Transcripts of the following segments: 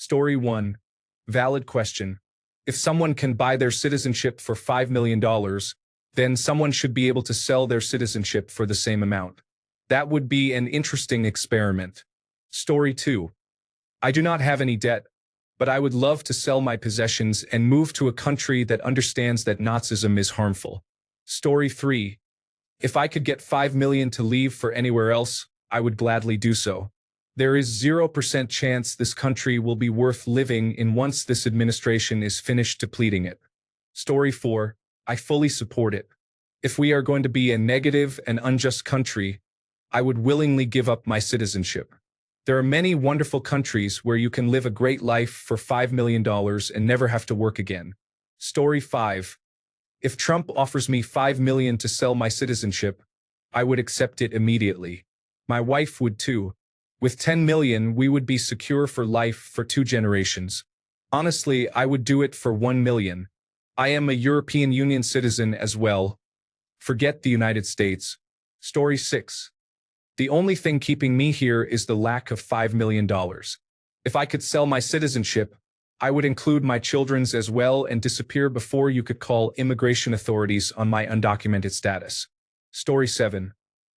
Story 1. Valid question. If someone can buy their citizenship for $5 million, then someone should be able to sell their citizenship for the same amount. That would be an interesting experiment. Story 2. I do not have any debt, but I would love to sell my possessions and move to a country that understands that Nazism is harmful. Story 3. If I could get $5 million to leave for anywhere else, I would gladly do so. There is 0% chance this country will be worth living in once this administration is finished depleting it. Story 4. I fully support it. If we are going to be a negative and unjust country, I would willingly give up my citizenship. There are many wonderful countries where you can live a great life for $5 million and never have to work again. Story 5. If Trump offers me $5 million to sell my citizenship, I would accept it immediately. My wife would too. With $10 million, we would be secure for life for 2 generations. Honestly, I would do it for $1 million. I am a European Union citizen as well. Forget the United States. Story 6. The only thing keeping me here is the lack of $5 million. If I could sell my citizenship, I would include my children's as well and disappear before you could call immigration authorities on my undocumented status. Story 7.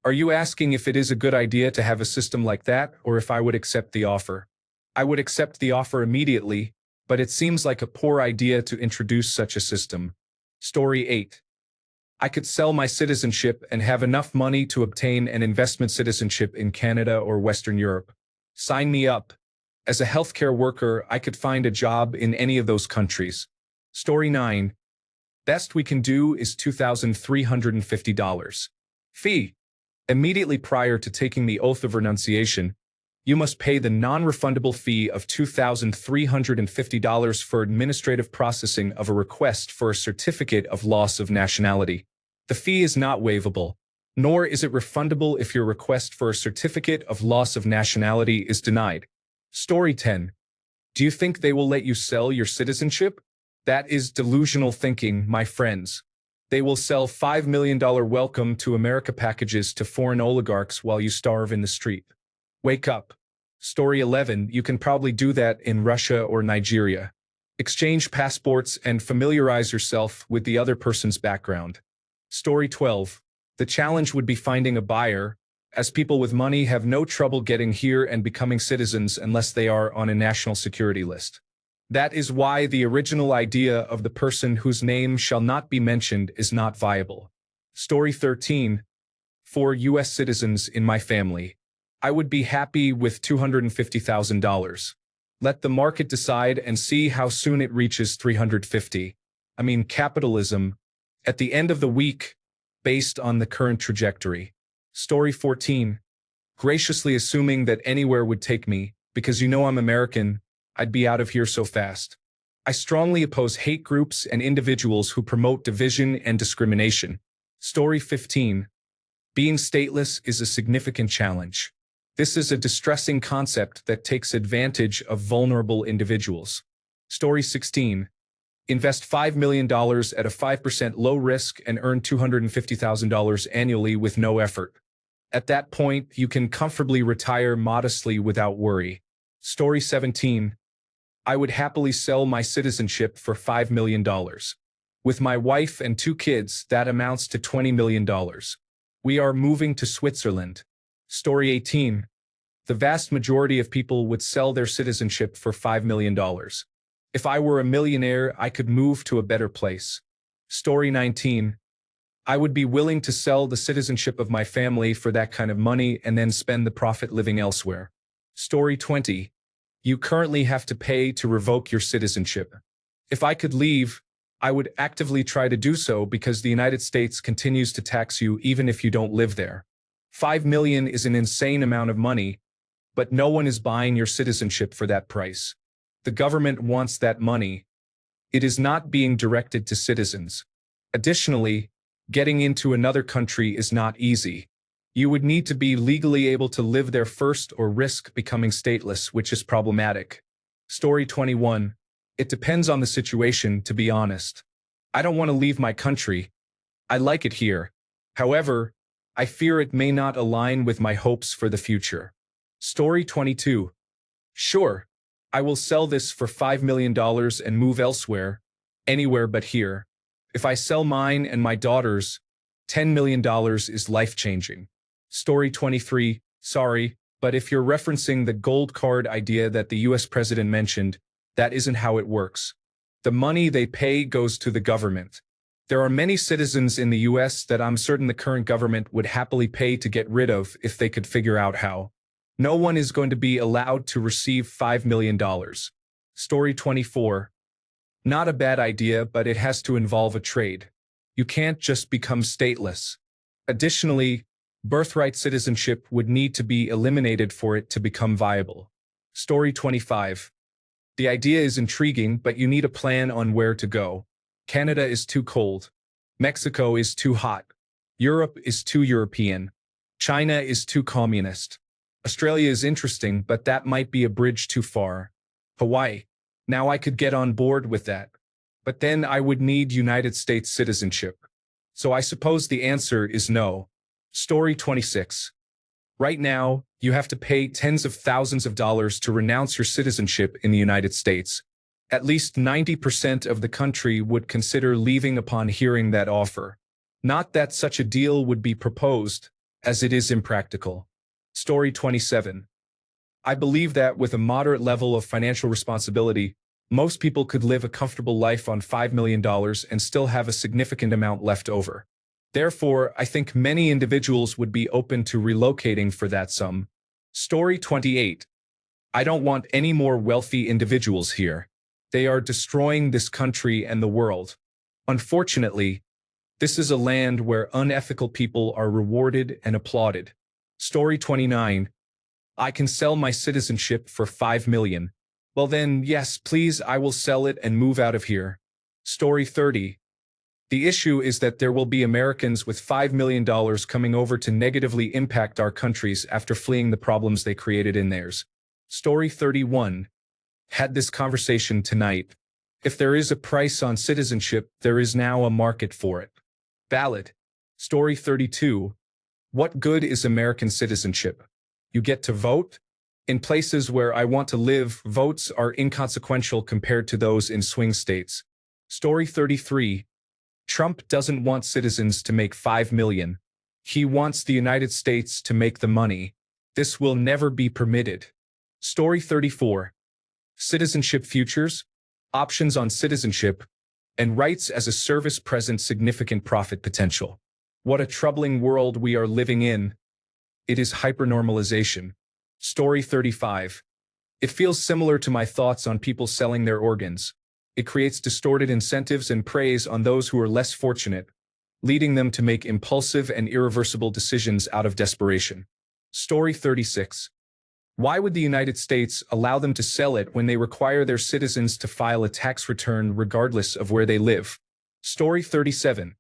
Are you asking if it is a good idea to have a system like that, or if I would accept the offer? I would accept the offer immediately, but it seems like a poor idea to introduce such a system. Story 8. I could sell my citizenship and have enough money to obtain an investment citizenship in Canada or Western Europe. Sign me up. As a healthcare worker, I could find a job in any of those countries. Story 9. Best we can do is $2,350. Fee. Immediately prior to taking the oath of renunciation, you must pay the non-refundable fee of $2,350 for administrative processing of a request for a certificate of loss of nationality. The fee is not waivable, nor is it refundable if your request for a certificate of loss of nationality is denied. Story 10. Do you think they will let you sell your citizenship? That is delusional thinking, my friends. They will sell $5 million welcome to America packages to foreign oligarchs while you starve in the street. Wake up. Story 11. You can probably do that in Russia or Nigeria. Exchange passports and familiarize yourself with the other person's background. Story 12. The challenge would be finding a buyer, as people with money have no trouble getting here and becoming citizens unless they are on a national security list. That is why the original idea of the person whose name shall not be mentioned is not viable. Story 13. 4 U.S. citizens in my family. I would be happy with $250,000. Let the market decide and see how soon it reaches 350. Capitalism. At the end of the week, based on the current trajectory. Story 14. Graciously assuming that anywhere would take me, because you know I'm American, I'd be out of here so fast. I strongly oppose hate groups and individuals who promote division and discrimination. Story 15. Being stateless is a significant challenge. This is a distressing concept that takes advantage of vulnerable individuals. Story 16. Invest $5 million at a 5% low risk and earn $250,000 annually with no effort. At that point, you can comfortably retire modestly without worry. Story 17. I would happily sell my citizenship for $5 million. With my wife and 2 kids, that amounts to $20 million. We are moving to Switzerland. Story 18. The vast majority of people would sell their citizenship for $5 million. If I were a millionaire, I could move to a better place. Story 19. I would be willing to sell the citizenship of my family for that kind of money and then spend the profit living elsewhere. Story 20. You currently have to pay to revoke your citizenship. If I could leave, I would actively try to do so because the United States continues to tax you even if you don't live there. $5 million is an insane amount of money, but no one is buying your citizenship for that price. The government wants that money. It is not being directed to citizens. Additionally, getting into another country is not easy. You would need to be legally able to live there first or risk becoming stateless, which is problematic. Story 21. It depends on the situation, to be honest. I don't want to leave my country. I like it here. However, I fear it may not align with my hopes for the future. Story 22. Sure. I will sell this for $5 million and move elsewhere, anywhere but here. If I sell mine and my daughter's, $10 million is life-changing. Story 23, sorry, but if you're referencing the gold card idea that the US president mentioned, that isn't how it works. The money they pay goes to the government. There are many citizens in the US that I'm certain the current government would happily pay to get rid of if they could figure out how. No one is going to be allowed to receive $5 million. Story 24. Not a bad idea, but it has to involve a trade. You can't just become stateless. Additionally, birthright citizenship would need to be eliminated for it to become viable. Story 25. The idea is intriguing, but you need a plan on where to go. Canada is too cold. Mexico is too hot. Europe is too European. China is too communist. Australia is interesting, but that might be a bridge too far. Hawaii. Now I could get on board with that. But then I would need United States citizenship. So I suppose the answer is no. Story 26. Right now, you have to pay tens of thousands of dollars to renounce your citizenship in the United States. At least 90% of the country would consider leaving upon hearing that offer. Not that such a deal would be proposed, as it is impractical. Story 27. I believe that with a moderate level of financial responsibility, most people could live a comfortable life on $5 million and still have a significant amount left over. Therefore, I think many individuals would be open to relocating for that sum. Story 28. I don't want any more wealthy individuals here. They are destroying this country and the world. Unfortunately, this is a land where unethical people are rewarded and applauded. Story 29. I can sell my citizenship for $5 million. Well then, yes, please, I will sell it and move out of here. Story 30. The issue is that there will be Americans with $5 million coming over to negatively impact our countries after fleeing the problems they created in theirs. Story 31. Had this conversation tonight. If there is a price on citizenship, there is now a market for it. Ballad. Story 32. What good is American citizenship? You get to vote? In places where I want to live, votes are inconsequential compared to those in swing states. Story 33. Trump doesn't want citizens to make $5 million. He wants the United States to make the money. This will never be permitted. Story 34. Citizenship futures, options on citizenship, and rights as a service present significant profit potential. What a troubling world we are living in. It is hypernormalization. Story 35. It feels similar to my thoughts on people selling their organs. It creates distorted incentives and preys on those who are less fortunate, leading them to make impulsive and irreversible decisions out of desperation. Story 36. Why would the United States allow them to sell it when they require their citizens to file a tax return regardless of where they live? Story 37.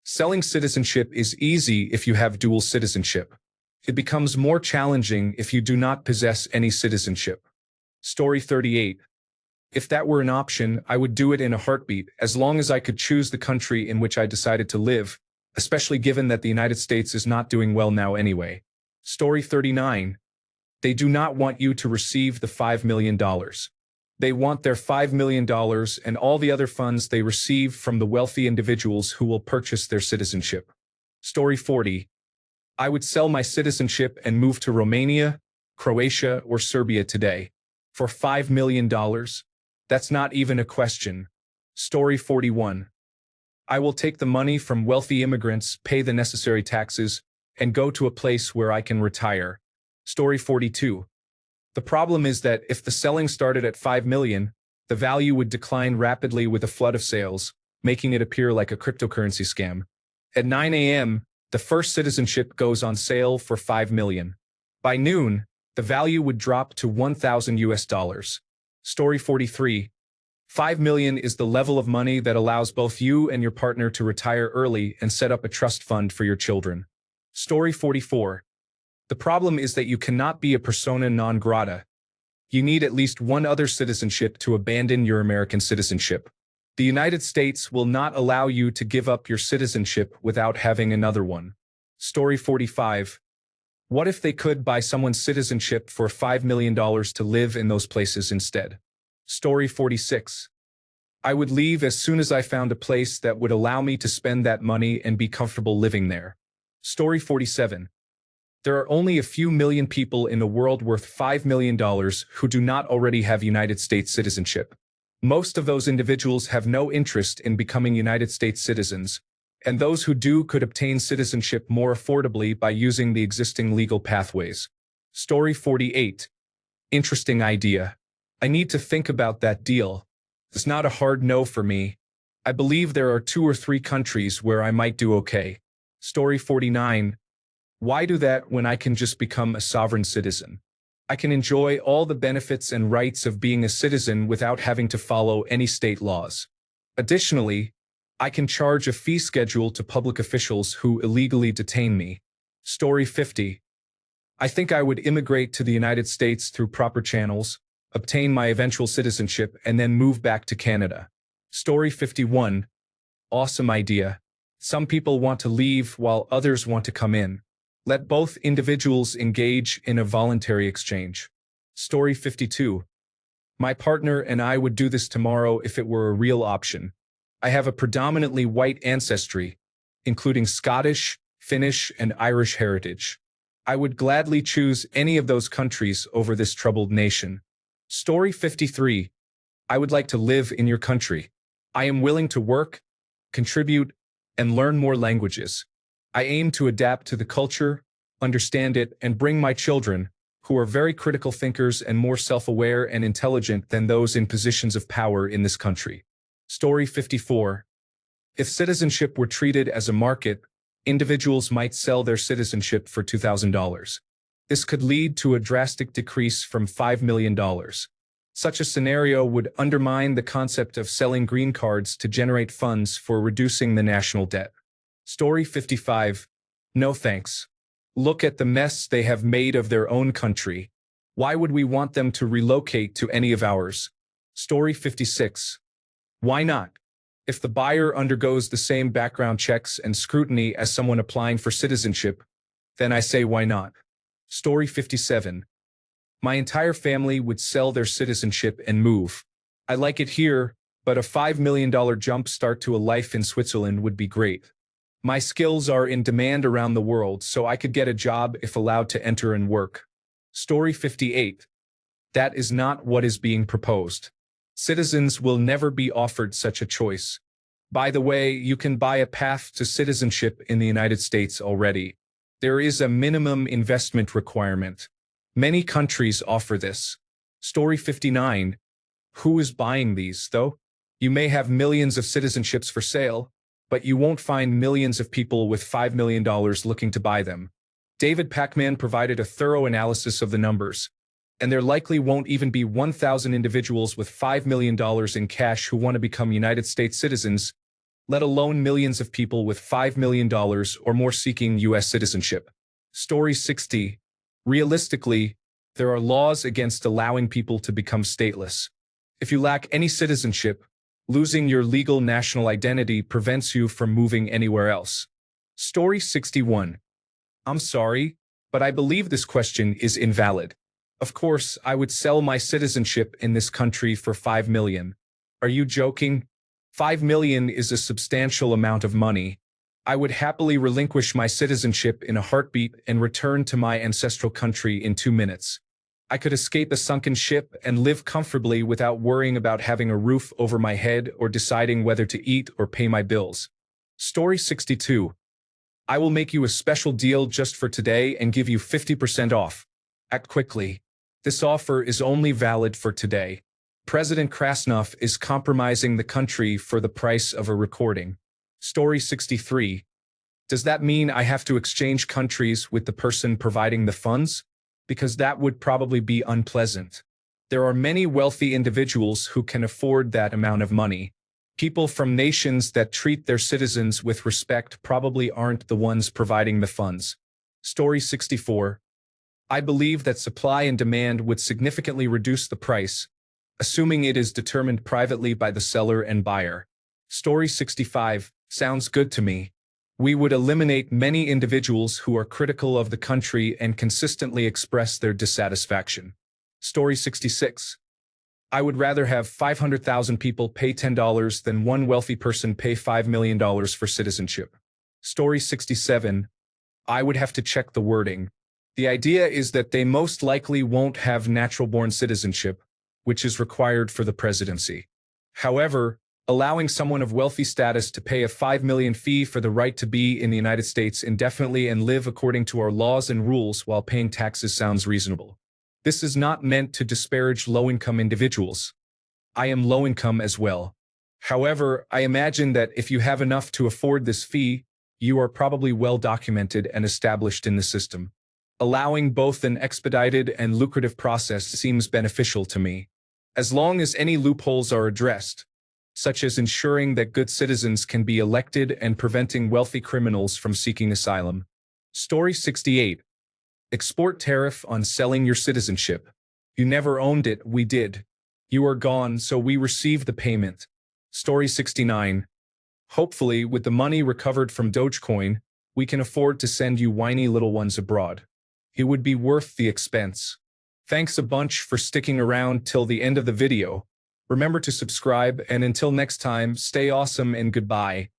Selling citizenship is easy if you have dual citizenship. It becomes more challenging if you do not possess any citizenship. Story 38. If that were an option, I would do it in a heartbeat, as long as I could choose the country in which I decided to live, especially given that the United States is not doing well now anyway. Story 39. They do not want you to receive the $5 million. They want their $5 million and all the other funds they receive from the wealthy individuals who will purchase their citizenship. Story 40. I would sell my citizenship and move to Romania, Croatia, or Serbia today. For $5 million? That's not even a question. Story 41. I will take the money from wealthy immigrants, pay the necessary taxes, and go to a place where I can retire. Story 42. The problem is that if the selling started at $5 million, the value would decline rapidly with a flood of sales, making it appear like a cryptocurrency scam. At 9 a.m., the first citizenship goes on sale for $5 million. By noon, the value would drop to $1,000. Story 43. $5 million is the level of money that allows both you and your partner to retire early and set up a trust fund for your children. Story 44. The problem is that you cannot be a persona non grata. You need at least one other citizenship to abandon your American citizenship. The United States will not allow you to give up your citizenship without having another one. Story 45. What if they could buy someone's citizenship for $5 million to live in those places instead? Story 46. I would leave as soon as I found a place that would allow me to spend that money and be comfortable living there. Story 47. There are only a few million people in the world worth $5 million who do not already have United States citizenship. Most of those individuals have no interest in becoming United States citizens, and those who do could obtain citizenship more affordably by using the existing legal pathways. Story 48. Interesting idea. I need to think about that deal. It's not a hard no for me. I believe there are 2 or 3 countries where I might do okay. Story 49. Why do that when I can just become a sovereign citizen? I can enjoy all the benefits and rights of being a citizen without having to follow any state laws. Additionally, I can charge a fee schedule to public officials who illegally detain me. Story 50. I think I would immigrate to the United States through proper channels, obtain my eventual citizenship, and then move back to Canada. Story 51. Awesome idea. Some people want to leave while others want to come in. Let both individuals engage in a voluntary exchange. Story 52. My partner and I would do this tomorrow if it were a real option. I have a predominantly white ancestry, including Scottish, Finnish, and Irish heritage. I would gladly choose any of those countries over this troubled nation. Story 53. I would like to live in your country. I am willing to work, contribute, and learn more languages. I aim to adapt to the culture, understand it, and bring my children, who are very critical thinkers and more self-aware and intelligent than those in positions of power in this country. Story 54. If citizenship were treated as a market, individuals might sell their citizenship for $2,000. This could lead to a drastic decrease from $5 million. Such a scenario would undermine the concept of selling green cards to generate funds for reducing the national debt. Story 55. No thanks. Look at the mess they have made of their own country. Why would we want them to relocate to any of ours? Story 56. Why not? If the buyer undergoes the same background checks and scrutiny as someone applying for citizenship, then I say why not? Story 57. My entire family would sell their citizenship and move. I like it here, but a $5 million jump start to a life in Switzerland would be great. My skills are in demand around the world, so I could get a job if allowed to enter and work. Story 58. That is not what is being proposed. Citizens will never be offered such a choice. By the way, you can buy a path to citizenship in the United States already. There is a minimum investment requirement. Many countries offer this. Story 59. Who is buying these, though? You may have millions of citizenships for sale, but you won't find millions of people with $5 million looking to buy them. David Pacman provided a thorough analysis of the numbers, and there likely won't even be 1,000 individuals with $5 million in cash who want to become United States citizens, let alone millions of people with $5 million or more seeking U.S. citizenship. Story 60. Realistically, there are laws against allowing people to become stateless. If you lack any citizenship, losing your legal national identity prevents you from moving anywhere else. Story 61. I'm sorry, but I believe this question is invalid. Of course, I would sell my citizenship in this country for $5 million. Are you joking? $5 million is a substantial amount of money. I would happily relinquish my citizenship in a heartbeat and return to my ancestral country in 2 minutes. I could escape a sunken ship and live comfortably without worrying about having a roof over my head or deciding whether to eat or pay my bills. Story 62. I will make you a special deal just for today and give you 50% off. Act quickly. This offer is only valid for today. President Krasnov is compromising the country for the price of a recording. Story 63. Does that mean I have to exchange countries with the person providing the funds? Because that would probably be unpleasant. There are many wealthy individuals who can afford that amount of money. People from nations that treat their citizens with respect probably aren't the ones providing the funds. Story 64. I believe that supply and demand would significantly reduce the price, assuming it is determined privately by the seller and buyer. Story 65. Sounds good to me. We would eliminate many individuals who are critical of the country and consistently express their dissatisfaction. Story 66. I would rather have 500,000 people pay $10 than one wealthy person pay $5 million for citizenship. Story 67. I would have to check the wording. The idea is that they most likely won't have natural-born citizenship, which is required for the presidency. However, allowing someone of wealthy status to pay a $5 million fee for the right to be in the United States indefinitely and live according to our laws and rules while paying taxes sounds reasonable. This is not meant to disparage low-income individuals. I am low-income as well. However, I imagine that if you have enough to afford this fee, you are probably well documented and established in the system. Allowing both an expedited and lucrative process seems beneficial to me. As long as any loopholes are addressed, such as ensuring that good citizens can be elected and preventing wealthy criminals from seeking asylum. Story 68. Export tariff on selling your citizenship. You never owned it, we did. You are gone, so we received the payment. Story 69. Hopefully, with the money recovered from Dogecoin, we can afford to send you whiny little ones abroad. It would be worth the expense. Thanks a bunch for sticking around till the end of the video. Remember to subscribe, and until next time, stay awesome and goodbye.